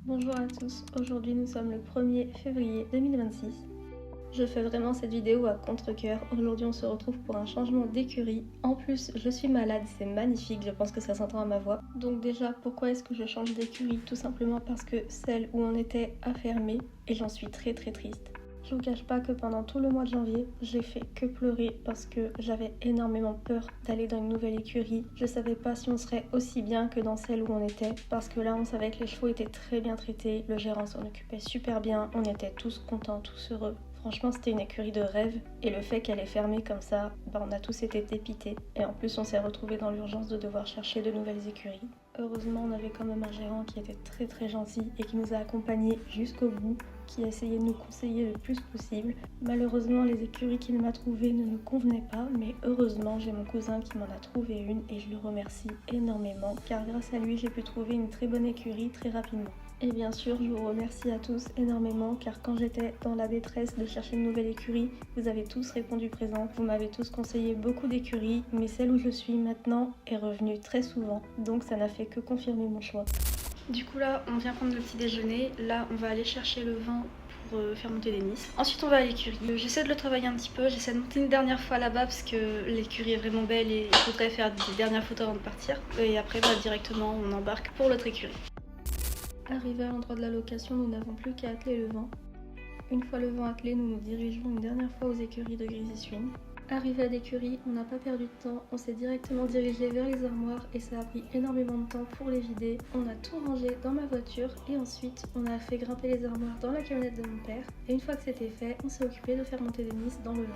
Bonjour à tous, aujourd'hui nous sommes le 1er février 2026. Je fais vraiment cette vidéo à contre-cœur. Aujourd'hui on se retrouve pour un changement d'écurie. En plus je suis malade, c'est magnifique, je pense que ça s'entend à ma voix. Donc déjà pourquoi est-ce que je change d'écurie? Tout simplement parce que celle où on était a fermé et j'en suis très triste. Je vous cache pas que pendant tout le mois de janvier, j'ai fait que pleurer parce que j'avais énormément peur d'aller dans une nouvelle écurie. Je savais pas si on serait aussi bien que dans celle où on était parce que là on savait que les chevaux étaient très bien traités, le gérant s'en occupait super bien, on était tous contents, tous heureux. Franchement c'était une écurie de rêve et le fait qu'elle est fermée comme ça, on a tous été dépités et en plus on s'est retrouvés dans l'urgence de devoir chercher de nouvelles écuries. Heureusement on avait quand même un gérant qui était très gentil et qui nous a accompagnés jusqu'au bout, qui a essayé de nous conseiller le plus possible. Malheureusement, les écuries qu'il m'a trouvées ne nous convenaient pas, mais heureusement, j'ai mon cousin qui m'en a trouvé une et je le remercie énormément car grâce à lui, j'ai pu trouver une très bonne écurie très rapidement. Et bien sûr, je vous remercie à tous énormément car quand j'étais dans la détresse de chercher une nouvelle écurie, vous avez tous répondu présent. Vous m'avez tous conseillé beaucoup d'écuries, mais celle où je suis maintenant est revenue très souvent, donc ça n'a fait que confirmer mon choix. Du coup là on vient prendre le petit déjeuner, là on va aller chercher le vin pour faire monter les Nice. Ensuite on va à l'écurie, j'essaie de le travailler un petit peu, j'essaie de monter une dernière fois là-bas parce que l'écurie est vraiment belle et il faudrait faire des dernières photos avant de partir. Et après directement on embarque pour l'autre écurie. Arrivé à l'endroit de la location, nous n'avons plus qu'à atteler le vent. Une fois le vent attelé, nous nous dirigeons une dernière fois aux écuries de Grisi-Swing. Arrivé à l'écurie, on n'a pas perdu de temps, on s'est directement dirigé vers les armoires et ça a pris énormément de temps pour les vider. On a tout rangé dans ma voiture et ensuite on a fait grimper les armoires dans la camionnette de mon père. Et une fois que c'était fait, on s'est occupé de faire monter les Nice dans le vent.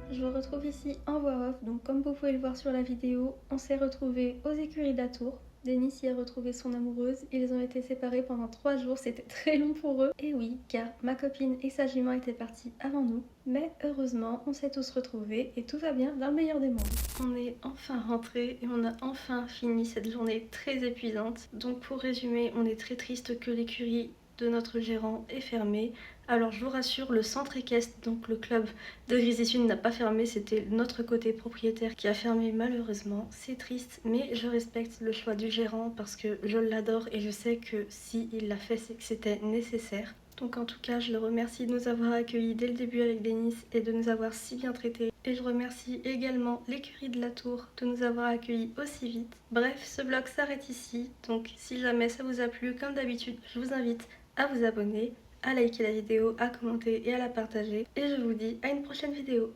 Je vous retrouve ici en voix off, donc comme vous pouvez le voir sur la vidéo, on s'est retrouvés aux écuries d'Atour. Denis y a retrouvé son amoureuse, ils ont été séparés pendant 3 jours, c'était très long pour eux. Et oui, car ma copine et sa jument étaient parties avant nous. Mais heureusement, on s'est tous retrouvés et tout va bien dans le meilleur des mondes. On est enfin rentrés et on a enfin fini cette journée très épuisante. Donc pour résumer, on est très triste que l'écurie de notre gérant est fermée. Alors je vous rassure, le centre équestre, donc le club de Grisi-Swing n'a pas fermé, c'était notre côté propriétaire qui a fermé malheureusement. C'est triste, mais je respecte le choix du gérant parce que je l'adore et je sais que si il l'a fait, c'est que c'était nécessaire. Donc en tout cas, je le remercie de nous avoir accueillis dès le début avec Denis et de nous avoir si bien traités. Et je remercie également l'écurie de la Tour de nous avoir accueillis aussi vite. Bref, ce vlog s'arrête ici, donc si jamais ça vous a plu, comme d'habitude, je vous invite à vous abonner, à liker la vidéo, à commenter et à la partager. Et je vous dis à une prochaine vidéo.